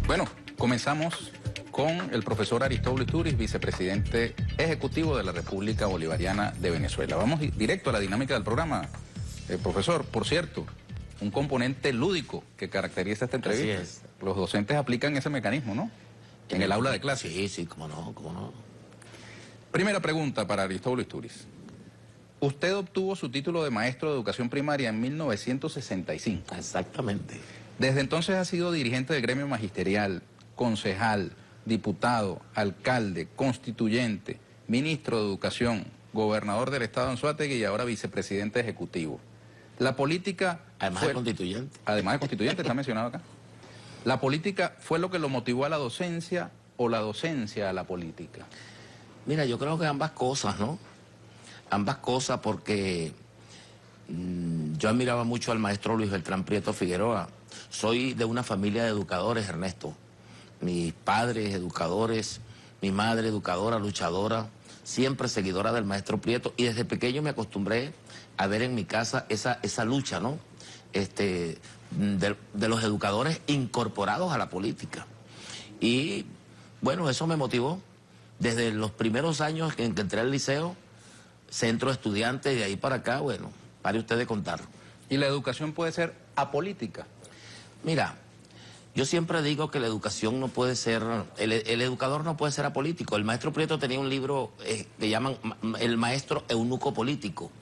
Bueno, comenzamos con el profesor Aristóbulo Isturiz, vicepresidente ejecutivo de la República Bolivariana de Venezuela. Vamos directo a la dinámica del programa. Profesor, por cierto, un componente lúdico que caracteriza esta entrevista. Así es. Los docentes aplican ese mecanismo, ¿no? En el aula de clase. Sí, sí, cómo no, cómo no. Primera pregunta para Aristóbulo Isturiz. Usted obtuvo su título de maestro de educación primaria en 1965. Exactamente. Desde entonces ha sido dirigente del gremio magisterial, concejal, diputado, alcalde, constituyente, ministro de Educación, gobernador del estado de Anzoátegui y ahora vicepresidente ejecutivo. La política... Además de constituyente. Además de constituyente, está mencionado acá. ¿La política fue lo que lo motivó a la docencia o la docencia a la política? Mira, yo creo que ambas cosas, ¿no? Ambas cosas porque yo admiraba mucho al maestro Luis Beltrán Prieto Figueroa. Soy de una familia de educadores, Ernesto. Mis padres educadores, mi madre educadora, luchadora, siempre seguidora del maestro Prieto. Y desde pequeño me acostumbré a ver en mi casa esa lucha, ¿no? De los educadores incorporados a la política. Y bueno, eso me motivó. Desde los primeros años en que entré al liceo, centro de estudiantes, de ahí para acá, bueno, pare usted de contar. ¿Y la educación puede ser apolítica? Mira, yo siempre digo que la educación no puede ser, el educador no puede ser apolítico. El maestro Prieto tenía un libro que llaman El maestro eunuco político,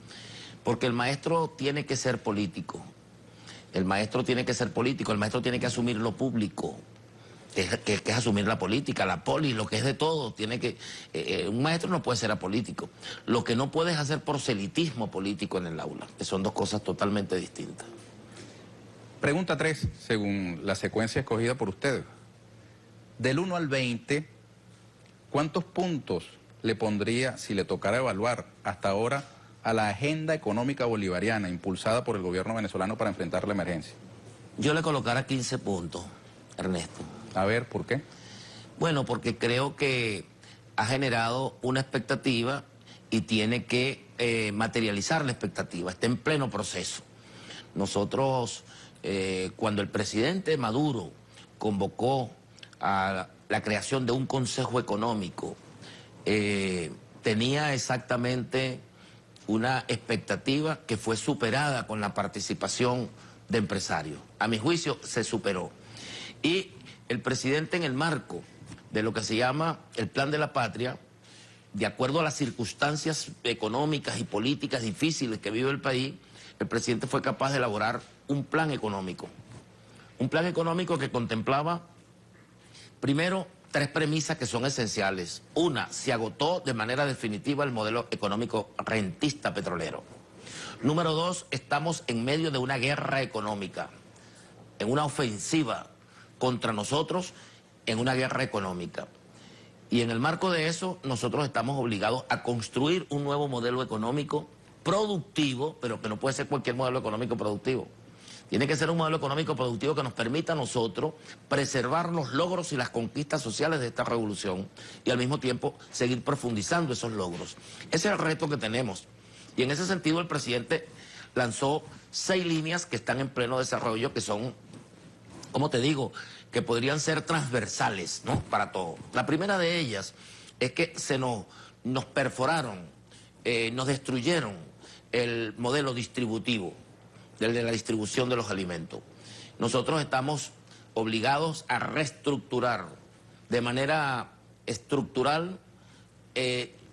porque el maestro tiene que ser político. El maestro tiene que ser político, el maestro tiene que asumir lo público, que es asumir la política, la poli, lo que es de todo. Un maestro no puede ser apolítico. Lo que no puede es hacer proselitismo político en el aula, que son dos cosas totalmente distintas. Pregunta 3, según la secuencia escogida por usted. Del 1 al 20, ¿cuántos puntos le pondría, si le tocara evaluar hasta ahora, a la agenda económica bolivariana impulsada por el gobierno venezolano para enfrentar la emergencia? Yo le colocara 15 puntos, Ernesto. A ver, ¿por qué? Bueno, porque creo que ha generado una expectativa y tiene que materializar la expectativa. Está en pleno proceso. Nosotros, cuando el presidente Maduro convocó a la creación de un consejo económico, tenía exactamente una expectativa que fue superada con la participación de empresarios. A mi juicio, se superó. Y el presidente, en el marco de lo que se llama el Plan de la Patria, de acuerdo a las circunstancias económicas y políticas difíciles que vive el país, el presidente fue capaz de elaborar un plan económico. Un plan económico que contemplaba, primero, 3 premisas que son esenciales. Una, se agotó de manera definitiva el modelo económico rentista petrolero. Número 2, estamos en medio de una guerra económica, en una ofensiva contra nosotros, en una guerra económica. Y en el marco de eso, nosotros estamos obligados a construir un nuevo modelo económico productivo, pero que no puede ser cualquier modelo económico productivo. Tiene que ser un modelo económico productivo que nos permita a nosotros preservar los logros y las conquistas sociales de esta revolución y al mismo tiempo seguir profundizando esos logros. Ese es el reto que tenemos. Y en ese sentido el presidente lanzó 6 líneas que están en pleno desarrollo, que son, ¿cómo te digo?, que podrían ser transversales, ¿no?, para todo. La primera de ellas es que nos perforaron, nos destruyeron el modelo distributivo, el de la distribución de los alimentos. Nosotros estamos obligados a reestructurar de manera estructural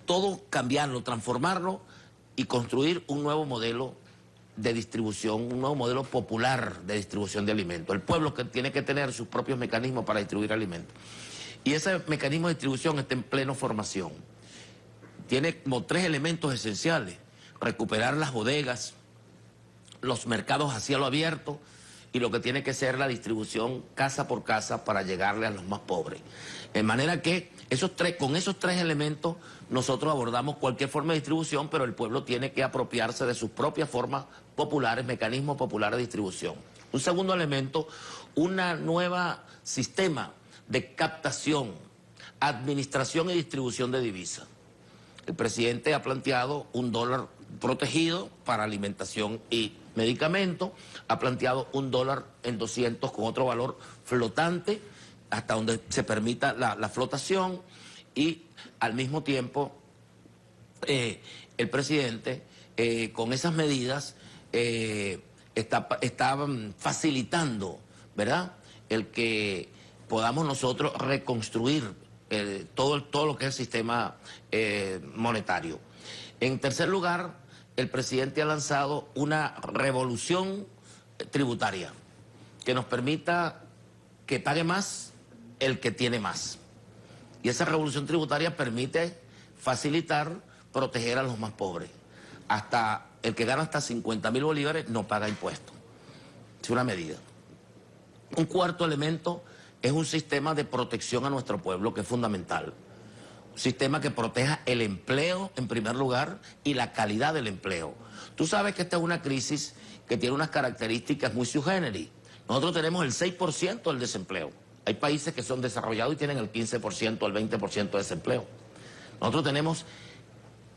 todo, cambiarlo, transformarlo y construir un nuevo modelo de distribución, un nuevo modelo popular de distribución de alimentos. El pueblo que tiene que tener sus propios mecanismos para distribuir alimentos. Y ese mecanismo de distribución está en plena formación. Tiene como 3 elementos esenciales: recuperar las bodegas, los mercados a cielo abierto y lo que tiene que ser la distribución casa por casa para llegarle a los más pobres. De manera que con esos 3 elementos nosotros abordamos cualquier forma de distribución, pero el pueblo tiene que apropiarse de sus propias formas populares, mecanismos populares de distribución. Un segundo elemento, un nuevo sistema de captación, administración y distribución de divisas. El presidente ha planteado un dólar protegido para alimentación y medicamentos, ha planteado un dólar en 200 con otro valor flotante hasta donde se permita la flotación, y al mismo tiempo el presidente con esas medidas está facilitando, ¿verdad?, el que podamos nosotros reconstruir todo lo que es el sistema monetario. En tercer lugar, el presidente ha lanzado una revolución tributaria que nos permita que pague más el que tiene más. Y esa revolución tributaria permite facilitar, proteger a los más pobres. Hasta el que gana hasta 50.000 bolívares no paga impuestos. Es una medida. Un cuarto elemento es un sistema de protección a nuestro pueblo, que es fundamental. Un sistema que proteja el empleo en primer lugar y la calidad del empleo. Tú sabes que esta es una crisis que tiene unas características muy sui generis. Nosotros tenemos el 6% del desempleo. Hay países que son desarrollados y tienen el 15%, el 20% de desempleo. Nosotros tenemos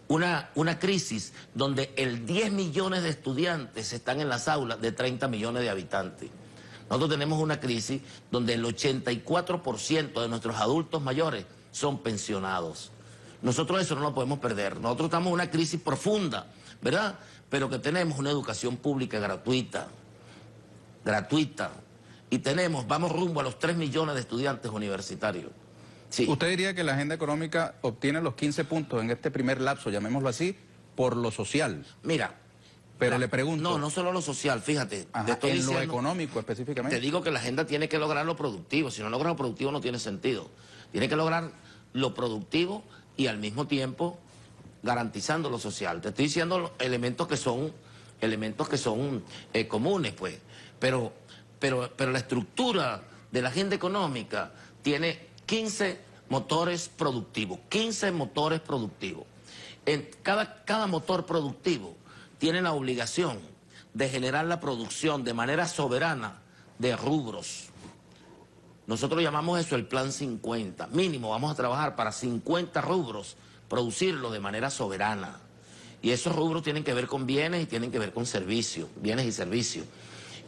una crisis donde el 10 millones de estudiantes están en las aulas de 30 millones de habitantes. Nosotros tenemos una crisis donde el 84% de nuestros adultos mayores son pensionados. Nosotros eso no lo podemos perder. Nosotros estamos en una crisis profunda, ¿verdad? Pero que tenemos una educación pública gratuita. Y vamos rumbo a los 3 millones de estudiantes universitarios. Sí. ¿Usted diría que la agenda económica obtiene los 15 puntos en este primer lapso, llamémoslo así, por lo social? Mira. Pero le pregunto... No solo lo social, fíjate. Ajá, en lo económico específicamente. Te digo que la agenda tiene que lograr lo productivo. Si no logra lo productivo no tiene sentido. Tiene que lograr lo productivo y al mismo tiempo garantizando lo social. Te estoy diciendo elementos que son comunes, pues. Pero la estructura de la agenda económica tiene 15 motores productivos. 15 motores productivos. Cada motor productivo tiene la obligación de generar la producción de manera soberana de rubros. Nosotros llamamos eso el plan 50. Mínimo vamos a trabajar para 50 rubros, producirlo de manera soberana. Y esos rubros tienen que ver con bienes y tienen que ver con servicios, bienes y servicios.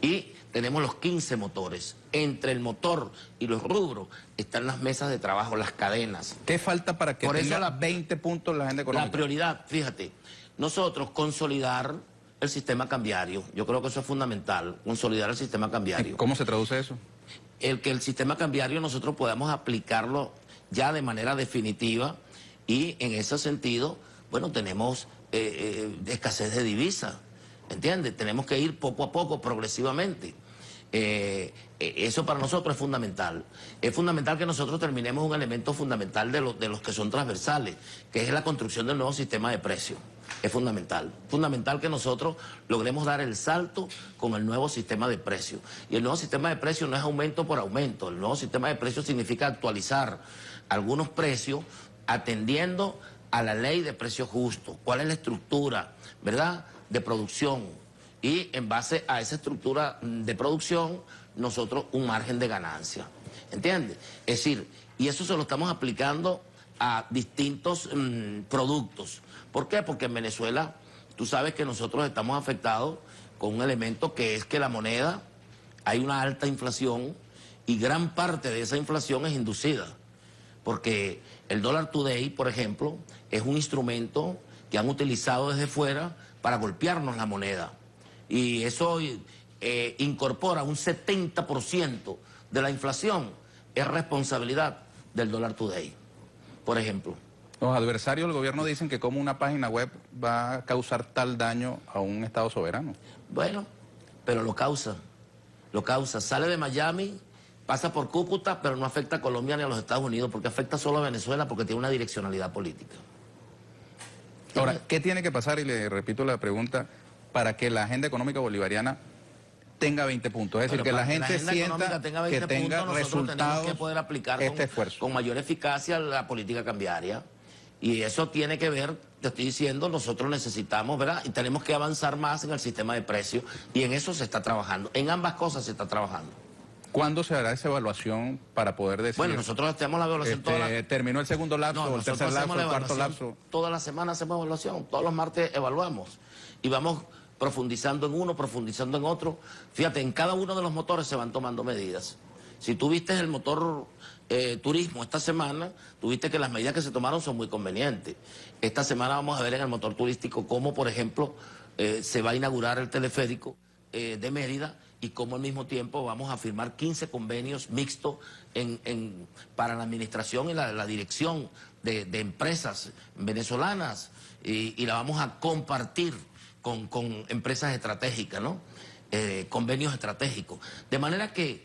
Y tenemos los 15 motores. Entre el motor y los rubros están las mesas de trabajo, las cadenas. ¿Qué falta para que tenga 20 puntos la agenda económica? La prioridad, fíjate, nosotros consolidar el sistema cambiario. Yo creo que eso es fundamental, consolidar el sistema cambiario. ¿Cómo se traduce eso? Que el sistema cambiario nosotros podamos aplicarlo ya de manera definitiva, y en ese sentido, bueno, tenemos escasez de divisas, ¿entiendes? Tenemos que ir poco a poco, progresivamente. Eso para nosotros es fundamental. Es fundamental que nosotros terminemos un elemento fundamental de los que son transversales, que es la construcción del nuevo sistema de precios. Es fundamental. Fundamental que nosotros logremos dar el salto con el nuevo sistema de precios. Y el nuevo sistema de precios no es aumento por aumento. El nuevo sistema de precios significa actualizar algunos precios atendiendo a la ley de precios justos. ¿Cuál es la estructura, verdad?, de producción? Y en base a esa estructura de producción, nosotros un margen de ganancia. ¿Entiendes? Es decir, y eso se lo estamos aplicando a distintos productos. ¿Por qué? Porque en Venezuela, tú sabes que nosotros estamos afectados con un elemento que es que la moneda, hay una alta inflación y gran parte de esa inflación es inducida. Porque el dólar today, por ejemplo, es un instrumento que han utilizado desde fuera para golpearnos la moneda. Y eso incorpora un 70% de la inflación. Es responsabilidad del dólar today, por ejemplo. Los adversarios del gobierno dicen que como una página web va a causar tal daño a un Estado soberano. Bueno, pero lo causa. Sale de Miami, pasa por Cúcuta, pero no afecta a Colombia ni a los Estados Unidos, porque afecta solo a Venezuela, porque tiene una direccionalidad política. Ahora, ¿qué tiene que pasar? Y le repito la pregunta, para que la agenda económica bolivariana tenga 20 puntos. Es decir, que la gente sienta que tenga resultados, tenemos que poder aplicar con mayor eficacia la política cambiaria. Y eso tiene que ver, te estoy diciendo, nosotros necesitamos, ¿verdad? Y tenemos que avanzar más en el sistema de precios, y en eso se está trabajando. En ambas cosas se está trabajando. ¿Cuándo se hará esa evaluación para poder decir? Bueno, nosotros hacemos la evaluación ¿Terminó el segundo lapso, o el tercer lapso, el cuarto lapso? Toda la semana hacemos evaluación, todos los martes evaluamos. Y vamos profundizando en uno, profundizando en otro. Fíjate, en cada uno de los motores se van tomando medidas. Si tú viste el motor turismo esta semana, tú viste que las medidas que se tomaron son muy convenientes. Esta semana vamos a ver en el motor turístico cómo, por ejemplo, se va a inaugurar el teleférico de Mérida y cómo al mismo tiempo vamos a firmar 15 convenios mixtos para la administración y la dirección de empresas venezolanas y la vamos a compartir con empresas estratégicas, ¿no? Convenios estratégicos. De manera que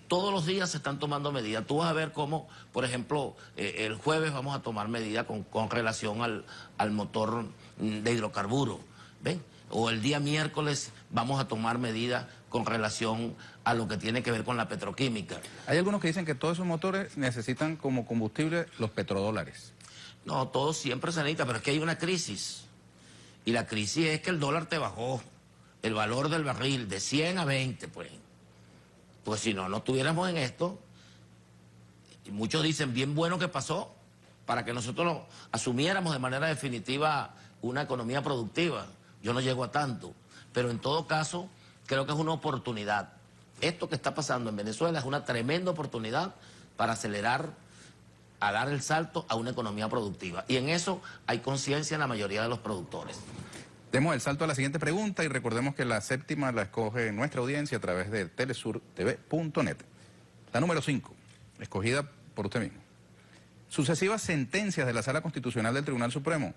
todos los días se están tomando medidas. Tú vas a ver cómo, por ejemplo, el jueves vamos a tomar medidas con relación al motor de hidrocarburos, ¿ven? O el día miércoles vamos a tomar medidas con relación a lo que tiene que ver con la petroquímica. Hay algunos que dicen que todos esos motores necesitan como combustible los petrodólares. No, todo siempre se necesita, pero es que hay una crisis. Y la crisis es que el dólar te bajó el valor del barril de 100 a 20, pues. Pues si no, no estuviéramos en esto. Y muchos dicen, bien bueno que pasó, para que nosotros asumiéramos de manera definitiva una economía productiva. Yo no llego a tanto, pero en todo caso creo que es una oportunidad. Esto que está pasando en Venezuela es una tremenda oportunidad para acelerar, a dar el salto a una economía productiva. Y en eso hay conciencia en la mayoría de los productores. Demos el salto a la siguiente pregunta y recordemos que la séptima la escoge nuestra audiencia a través de telesurtv.net. La número 5, escogida por usted mismo. Sucesivas sentencias de la Sala Constitucional del Tribunal Supremo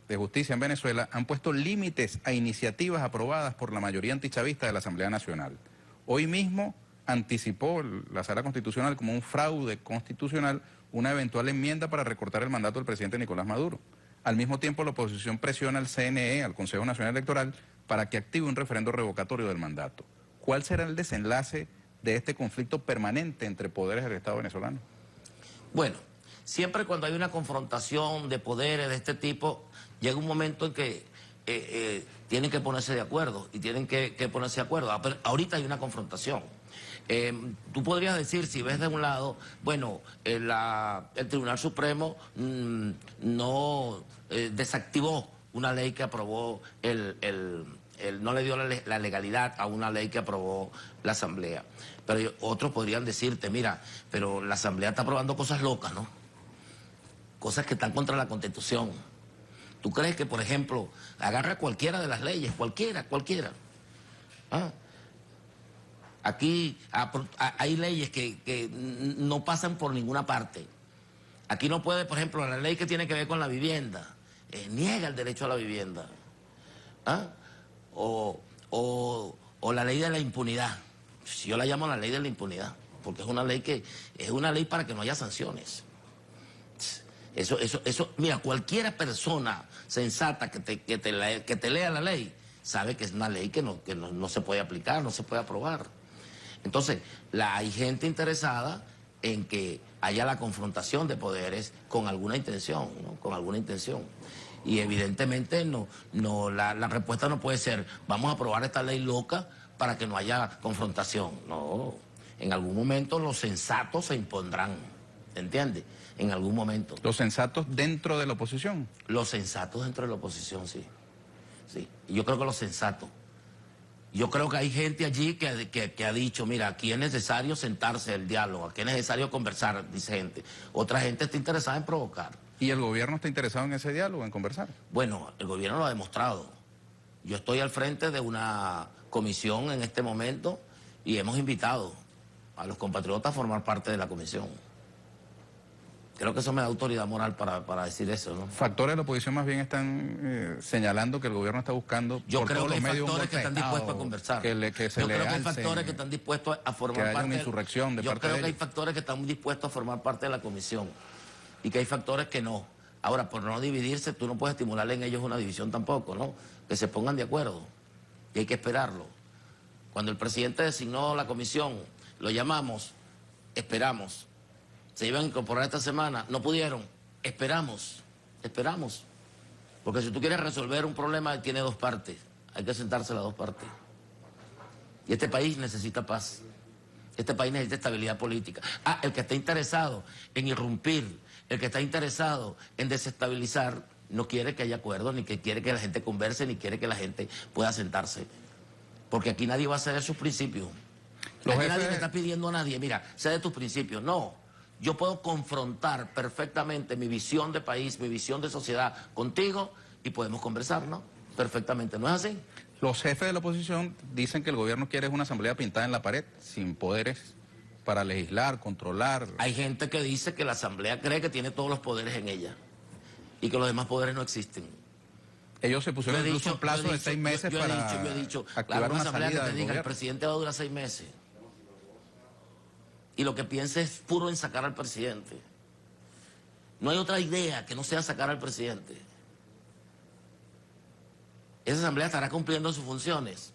de Justicia en Venezuela han puesto límites a iniciativas aprobadas por la mayoría antichavista de la Asamblea Nacional. Hoy mismo anticipó la Sala Constitucional como un fraude constitucional una eventual enmienda para recortar el mandato del presidente Nicolás Maduro. Al mismo tiempo, la oposición presiona al CNE, al Consejo Nacional Electoral, para que active un referendo revocatorio del mandato. ¿Cuál será el desenlace de este conflicto permanente entre poderes del Estado venezolano? Bueno, siempre cuando hay una confrontación de poderes de este tipo, llega un momento en que tienen que ponerse de acuerdo y tienen que ponerse de acuerdo. Pero ahorita hay una confrontación. Tú podrías decir, si ves de un lado, bueno, el Tribunal Supremo no desactivó una ley que aprobó no le dio la legalidad a una ley que aprobó la Asamblea. Pero otros podrían decirte, mira, pero la Asamblea está aprobando cosas locas, ¿no? Cosas que están contra la Constitución. ¿Tú crees que, por ejemplo, agarra cualquiera de las leyes, cualquiera? ¿Ah? Aquí hay leyes que no pasan por ninguna parte. Aquí no puede, por ejemplo, la ley que tiene que ver con la vivienda, niega el derecho a la vivienda. ¿Ah? O la ley de la impunidad. Yo la llamo la ley de la impunidad, porque es una ley para que no haya sanciones. Eso, mira, cualquier persona sensata que te lea la ley sabe que es una ley que no se puede aplicar, no se puede aprobar. Entonces, hay gente interesada en que haya la confrontación de poderes con alguna intención, ¿no? Con alguna intención. Y evidentemente la respuesta no puede ser, vamos a aprobar esta ley loca para que no haya confrontación. No, en algún momento los sensatos se impondrán, ¿entiendes? En algún momento. ¿Los sensatos dentro de la oposición? Los sensatos dentro de la oposición, sí. Sí. Y yo creo que los sensatos. Yo creo que hay gente allí que ha dicho, mira, aquí es necesario sentarse el diálogo, aquí es necesario conversar, dice gente. Otra gente está interesada en provocar. ¿Y el gobierno está interesado en ese diálogo, en conversar? Bueno, el gobierno lo ha demostrado. Yo estoy al frente de una comisión en este momento y hemos invitado a los compatriotas a formar parte de la comisión. Creo que eso me da autoridad moral para decir eso, ¿no? Factores de la oposición más bien están señalando que el gobierno está buscando. Yo creo que hay factores que están dispuestos a conversar. Yo creo que hay factores que están dispuestos a formar parte. Que haya una insurrección de parte de ellos. Yo creo que hay factores que están dispuestos a formar parte de la comisión y que hay factores que no. Ahora, por no dividirse, tú no puedes estimularle en ellos una división tampoco, ¿no? Que se pongan de acuerdo y hay que esperarlo. Cuando el presidente designó la comisión, lo llamamos, esperamos. Se iban a incorporar esta semana, no pudieron, esperamos. Porque si tú quieres resolver un problema, tiene dos partes, hay que sentarse las dos partes. Y este país necesita paz, este país necesita estabilidad política. El que está interesado en irrumpir, el que está interesado en desestabilizar, no quiere que haya acuerdo, ni que quiere que la gente converse, ni quiere que la gente pueda sentarse. Porque aquí nadie va a ceder sus principios. Aquí nadie le está pidiendo a nadie, mira, sé de tus principios. No, yo puedo confrontar perfectamente mi visión de país, mi visión de sociedad contigo y podemos conversar, ¿no? Perfectamente, ¿no es así? Los jefes de la oposición dicen que el gobierno quiere una asamblea pintada en la pared, sin poderes para legislar, controlar. Hay gente que dice que la asamblea cree que tiene todos los poderes en ella y que los demás poderes no existen. Ellos se pusieron incluso un plazo de 6 meses para activar una asamblea que salida te del diga, el gobierno. presidente va a durar 6 meses. Y lo que piensa es puro en sacar al presidente. No hay otra idea que no sea sacar al presidente. Esa asamblea estará cumpliendo sus funciones.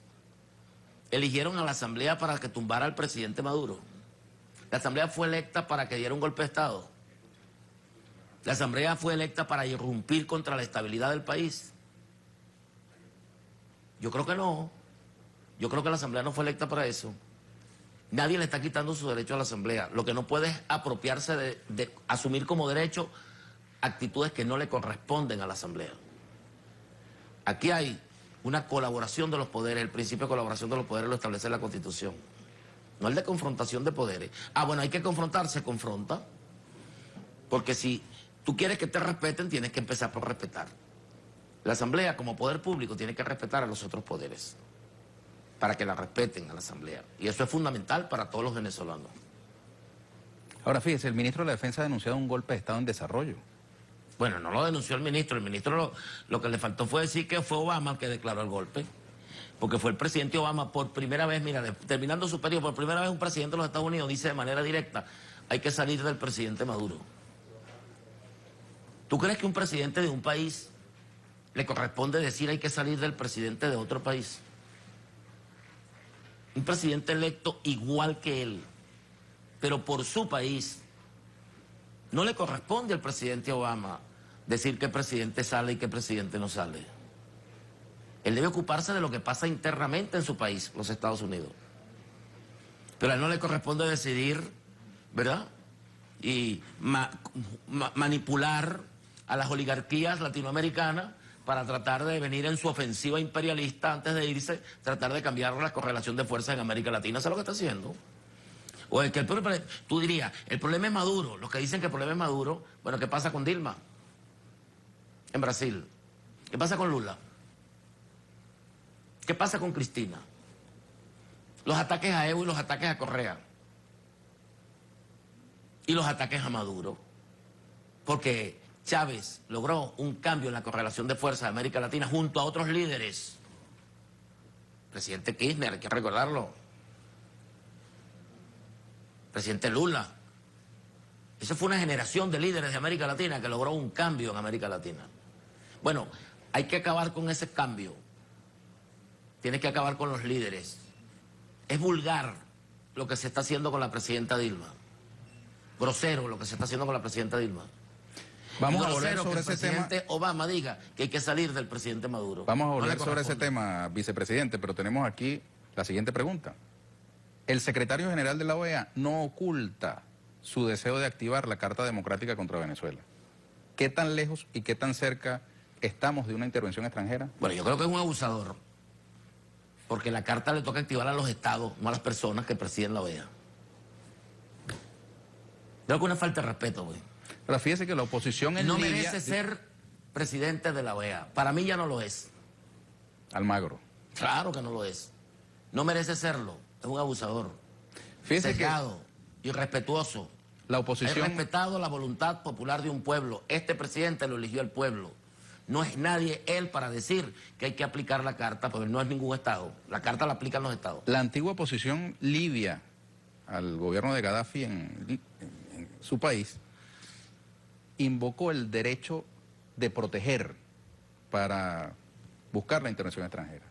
Eligieron a la asamblea para que tumbara al presidente Maduro. La asamblea fue electa para que diera un golpe de Estado. La asamblea fue electa para irrumpir contra la estabilidad del país. Yo creo que no. Yo creo que la asamblea no fue electa para eso. Nadie le está quitando su derecho a la asamblea. Lo que no puede es apropiarse de asumir como derecho actitudes que no le corresponden a la asamblea. Aquí hay una colaboración de los poderes. El principio de colaboración de los poderes lo establece la Constitución. No el de confrontación de poderes. Ah, bueno, hay que confrontar, se confronta. Porque si tú quieres que te respeten, tienes que empezar por respetar. La asamblea, como poder público, tiene que respetar a los otros poderes para que la respeten a la asamblea. Y eso es fundamental para todos los venezolanos. Ahora fíjese, el ministro de la Defensa ha denunciado un golpe de Estado en desarrollo. Bueno, no lo denunció el ministro lo que le faltó fue decir que fue Obama el que declaró el golpe. Porque fue el presidente Obama por primera vez, mira, terminando su periodo, por primera vez un presidente de los Estados Unidos dice de manera directa, hay que salir del presidente Maduro. ¿Tú crees que un presidente de un país le corresponde decir hay que salir del presidente de otro país? Un presidente electo igual que él, pero por su país. No le corresponde al presidente Obama decir qué presidente sale y qué presidente no sale. Él debe ocuparse de lo que pasa internamente en su país, los Estados Unidos. Pero a él no le corresponde decidir, ¿verdad? Y manipular a las oligarquías latinoamericanas para tratar de venir en su ofensiva imperialista antes de irse, tratar de cambiar la correlación de fuerzas en América Latina. ¿Sabes lo que está haciendo? O es que tú dirías, el problema es Maduro. Los que dicen que el problema es Maduro, bueno, ¿qué pasa con Dilma en Brasil? ¿Qué pasa con Lula? ¿Qué pasa con Cristina? Los ataques a Evo y los ataques a Correa. Y los ataques a Maduro. Porque Chávez logró un cambio en la correlación de fuerzas de América Latina junto a otros líderes. Presidente Kirchner, hay que recordarlo. Presidente Lula. Esa fue una generación de líderes de América Latina que logró un cambio en América Latina. Bueno, hay que acabar con ese cambio. Tiene que acabar con los líderes. Es vulgar lo que se está haciendo con la presidenta Dilma. Grosero lo que se está haciendo con la presidenta Dilma. Vamos a volver sobre ese tema. Que el presidente Obama diga que hay que salir del presidente Maduro. Vamos a volver sobre ese tema, vicepresidente, pero tenemos aquí la siguiente pregunta. El secretario general de la OEA no oculta su deseo de activar la Carta Democrática contra Venezuela. ¿Qué tan lejos y qué tan cerca estamos de una intervención extranjera? Bueno, yo creo que es un abusador. Porque la carta le toca activar a los estados, no a las personas que presiden la OEA. Creo que una falta de respeto, güey. Pero fíjese que la oposición en no Libia... merece ser presidente de la OEA. Para mí ya no lo es. Almagro. Claro que no lo es. No merece serlo. Es un abusador. Fíjese sesgado, irrespetuoso. La oposición... Ha respetado la voluntad popular de un pueblo. Este presidente lo eligió el pueblo. No es nadie él para decir que hay que aplicar la carta, porque no es ningún estado. La carta la aplican los estados. La antigua oposición libia al gobierno de Gaddafi en su país invocó el derecho de proteger para buscar la intervención extranjera.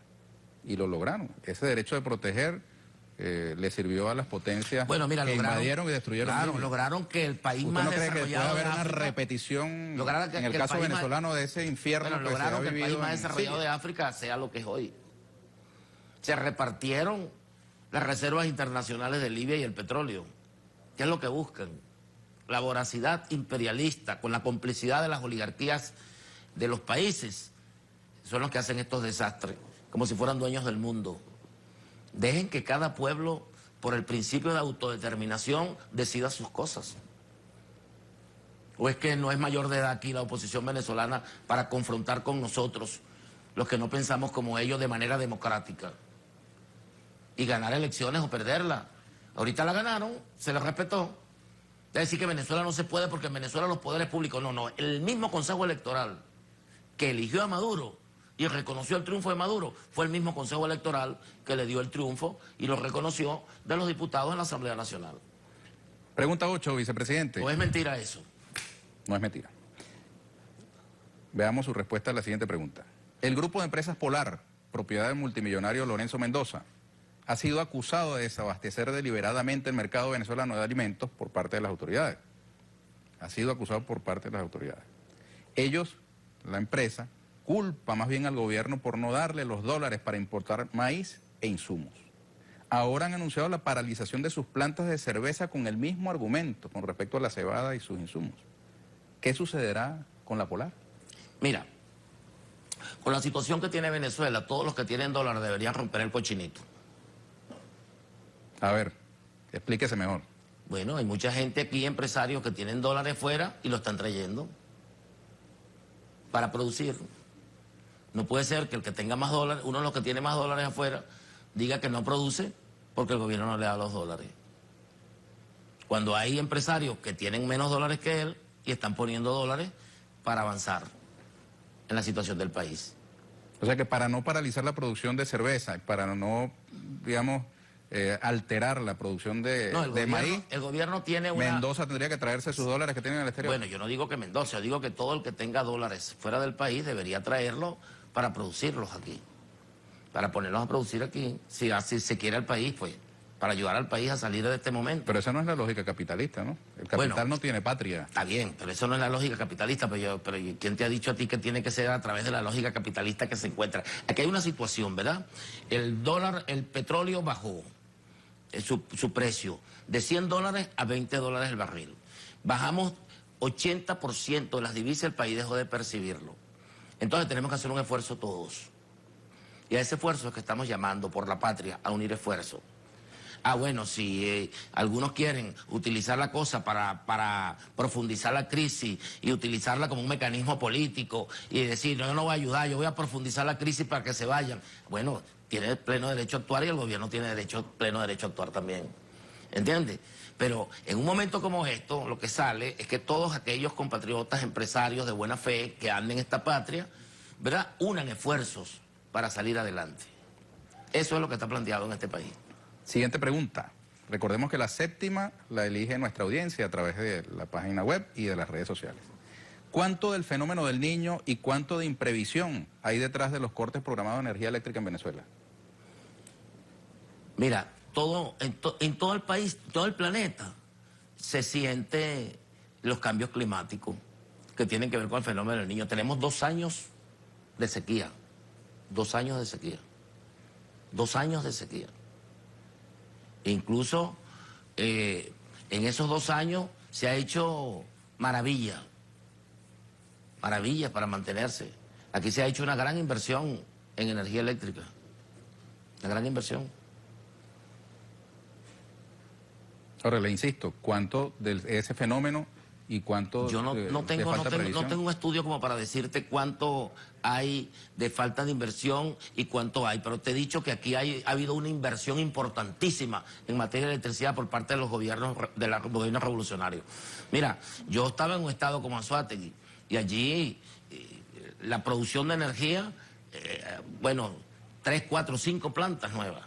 Y lo lograron. Ese derecho de proteger le sirvió a las potencias que invadieron y destruyeron. Claro, lograron que el país más desarrollado ¿Usted no cree que puede haber una repetición en el caso venezolano de ese infierno que se ha vivido? Lograron que el país más desarrollado de África sea lo que es hoy. Se repartieron las reservas internacionales de Libia y el petróleo. ¿Qué es lo que buscan? La voracidad imperialista con la complicidad de las oligarquías de los países. Son los que hacen estos desastres, como si fueran dueños del mundo. Dejen que cada pueblo por el principio de autodeterminación, decida sus cosas. ¿O es que no es mayor de edad aquí la oposición venezolana para confrontar con nosotros, los que no pensamos como ellos, de manera democrática? Y ganar elecciones o perderlas. Ahorita la ganaron, se les respetó. Es decir que Venezuela no se puede porque en Venezuela los poderes públicos, no. El mismo Consejo Electoral que eligió a Maduro y reconoció el triunfo de Maduro fue el mismo Consejo Electoral que le dio el triunfo y lo reconoció de los diputados en la Asamblea Nacional. Pregunta 8, vicepresidente. ¿O es mentira eso? No es mentira. Veamos su respuesta a la siguiente pregunta. El grupo de empresas Polar, propiedad del multimillonario Lorenzo Mendoza, ha sido acusado de desabastecer deliberadamente el mercado venezolano de alimentos por parte de las autoridades. Ha sido acusado por parte de las autoridades. Ellos, la empresa, culpa más bien al gobierno por no darle los dólares para importar maíz e insumos. Ahora han anunciado la paralización de sus plantas de cerveza con el mismo argumento con respecto a la cebada y sus insumos. ¿Qué sucederá con la Polar? Mira, con la situación que tiene Venezuela, todos los que tienen dólares deberían romper el cochinito. A ver, explíquese mejor. Bueno, hay mucha gente aquí, empresarios que tienen dólares fuera y lo están trayendo para producir. No puede ser que el que tenga más dólares, uno de los que tiene más dólares afuera, diga que no produce porque el gobierno no le da los dólares. Cuando hay empresarios que tienen menos dólares que él y están poniendo dólares para avanzar en la situación del país. O sea que para no paralizar la producción de cerveza, para no, digamos, alterar la producción de maíz, el gobierno tiene una... Mendoza tendría que traerse sus dólares que tienen en el exterior. Bueno, yo no digo que Mendoza, yo digo que todo el que tenga dólares fuera del país debería traerlos para producirlos aquí, para ponerlos a producir aquí, si así se quiere el país, pues, para ayudar al país a salir de este momento. Pero esa no es la lógica capitalista, ¿no? El capital no tiene patria. Está bien, pero eso no es la lógica capitalista. Pero ¿quién te ha dicho a ti que tiene que ser a través de la lógica capitalista que se encuentra? Aquí hay una situación, ¿verdad? El dólar, el petróleo bajó su precio de $100 a $20 el barril. Bajamos 80% de las divisas, el país dejó de percibirlo. Entonces tenemos que hacer un esfuerzo todos. Y a ese esfuerzo es que estamos llamando por la patria, a unir esfuerzos. Ah, bueno, si algunos quieren utilizar la cosa para profundizar la crisis y utilizarla como un mecanismo político y decir, no, yo no voy a ayudar, yo voy a profundizar la crisis para que se vayan. Bueno, tiene pleno derecho a actuar y el gobierno tiene pleno derecho a actuar también. ¿Entiendes? Pero en un momento como esto, lo que sale es que todos aquellos compatriotas, empresarios de buena fe que anden en esta patria, ¿verdad?, unan esfuerzos para salir adelante. Eso es lo que está planteado en este país. Siguiente pregunta. Recordemos que la séptima la elige nuestra audiencia a través de la página web y de las redes sociales. ¿Cuánto del fenómeno del Niño y cuánto de imprevisión hay detrás de los cortes programados de energía eléctrica en Venezuela? Mira, en todo el país, todo el planeta, se siente los cambios climáticos que tienen que ver con el fenómeno del Niño. Tenemos 2 años de sequía. 2 años de sequía. 2 años de sequía. Incluso en esos 2 años se ha hecho maravillas para mantenerse. Aquí se ha hecho una gran inversión en energía eléctrica, una gran inversión. Ahora le insisto, ¿cuánto de ese fenómeno y cuánto yo no tengo un estudio como para decirte cuánto hay de falta de inversión y cuánto hay, pero te he dicho que aquí ha habido una inversión importantísima en materia de electricidad por parte de los gobiernos revolucionarios. Mira, yo estaba en un estado como Anzoátegui y allí la producción de energía, 3, 4, 5 plantas nuevas,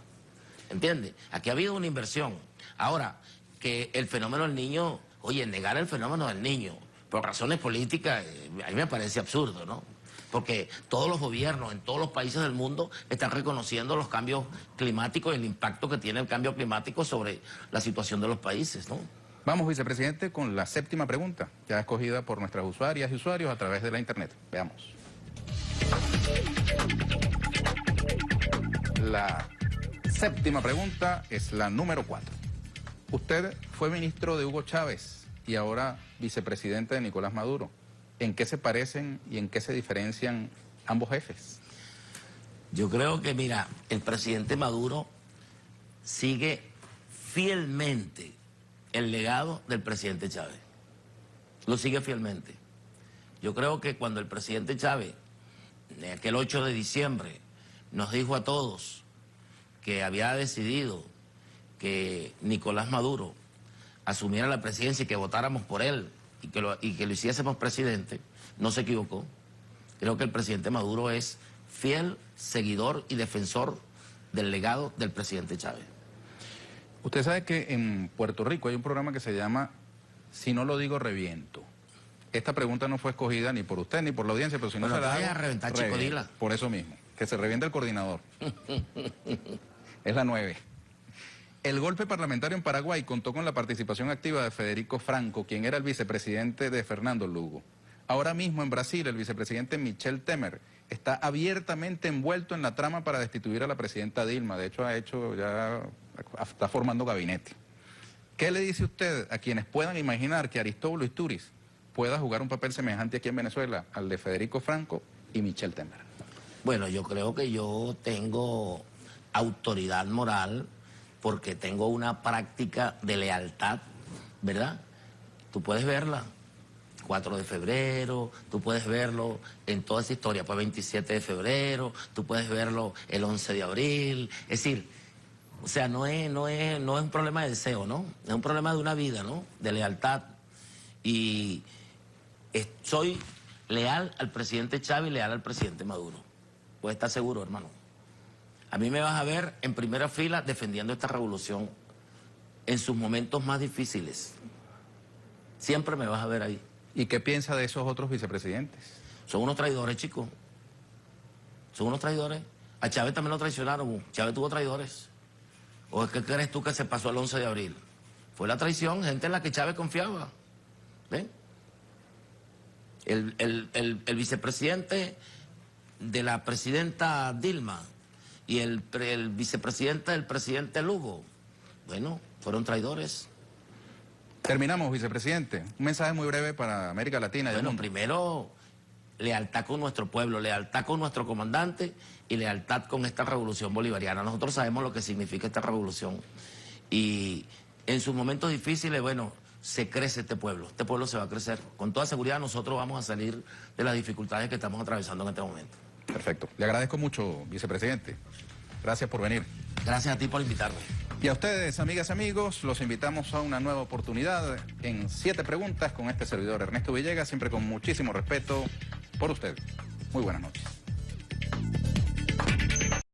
¿entiendes? Aquí ha habido una inversión. Ahora, que el fenómeno del Niño... Oye, negar el fenómeno del Niño por razones políticas, a mí me parece absurdo, ¿no? Porque todos los gobiernos en todos los países del mundo están reconociendo los cambios climáticos y el impacto que tiene el cambio climático sobre la situación de los países, ¿no? Vamos, vicepresidente, con la séptima pregunta, ya escogida por nuestras usuarias y usuarios a través de la internet. Veamos. La séptima pregunta es la número 4. Usted fue ministro de Hugo Chávez y ahora vicepresidente de Nicolás Maduro. ¿En qué se parecen y en qué se diferencian ambos jefes? Yo creo que, mira, el presidente Maduro sigue fielmente el legado del presidente Chávez. Lo sigue fielmente. Yo creo que cuando el presidente Chávez, aquel 8 de diciembre, nos dijo a todos que había decidido que Nicolás Maduro asumiera la presidencia y que votáramos por él y que lo hiciésemos presidente, no se equivocó. Creo que el presidente Maduro es fiel seguidor y defensor del legado del presidente Chávez. Usted sabe que en Puerto Rico hay un programa que se llama Si no lo digo, reviento. Esta pregunta no fue escogida ni por usted ni por la audiencia, pero si no se la hago, a reventar, Chico, dila. Por eso mismo, que se revienta el coordinador. Es la 9. El golpe parlamentario en Paraguay contó con la participación activa de Federico Franco, quien era el vicepresidente de Fernando Lugo. Ahora mismo en Brasil, el vicepresidente Michel Temer está abiertamente envuelto en la trama para destituir a la presidenta Dilma. De hecho, está formando gabinete. ¿Qué le dice usted a quienes puedan imaginar que Aristóbulo Istúriz pueda jugar un papel semejante aquí en Venezuela al de Federico Franco y Michel Temer? Bueno, yo creo que yo tengo autoridad moral porque tengo una práctica de lealtad, ¿verdad? Tú puedes verla, 4 de febrero, tú puedes verlo en toda esa historia, pues 27 de febrero, tú puedes verlo el 11 de abril, es decir, o sea, no es un problema de deseo, ¿no? Es un problema de una vida, ¿no? De lealtad. Y soy leal al presidente Chávez y leal al presidente Maduro. Puedes estar seguro, hermano. A mí me vas a ver en primera fila defendiendo esta revolución en sus momentos más difíciles. Siempre me vas a ver ahí. ¿Y qué piensa de esos otros vicepresidentes? Son unos traidores, chicos. Son unos traidores. A Chávez también lo traicionaron. Chávez tuvo traidores. ¿O es que crees tú que se pasó el 11 de abril? Fue la traición, gente en la que Chávez confiaba. ¿Ven? El vicepresidente de la presidenta Dilma y el vicepresidente del presidente Lugo, bueno, fueron traidores. Terminamos, vicepresidente. Un mensaje muy breve para América Latina. Bueno, primero, lealtad con nuestro pueblo, lealtad con nuestro comandante y lealtad con esta revolución bolivariana. Nosotros sabemos lo que significa esta revolución. Y en sus momentos difíciles, bueno, se crece este pueblo se va a crecer. Con toda seguridad nosotros vamos a salir de las dificultades que estamos atravesando en este momento. Perfecto. Le agradezco mucho, vicepresidente. Gracias por venir. Gracias a ti por invitarme. Y a ustedes, amigas y amigos, los invitamos a una nueva oportunidad en 7 preguntas con este servidor Ernesto Villegas, siempre con muchísimo respeto por ustedes. Muy buenas noches.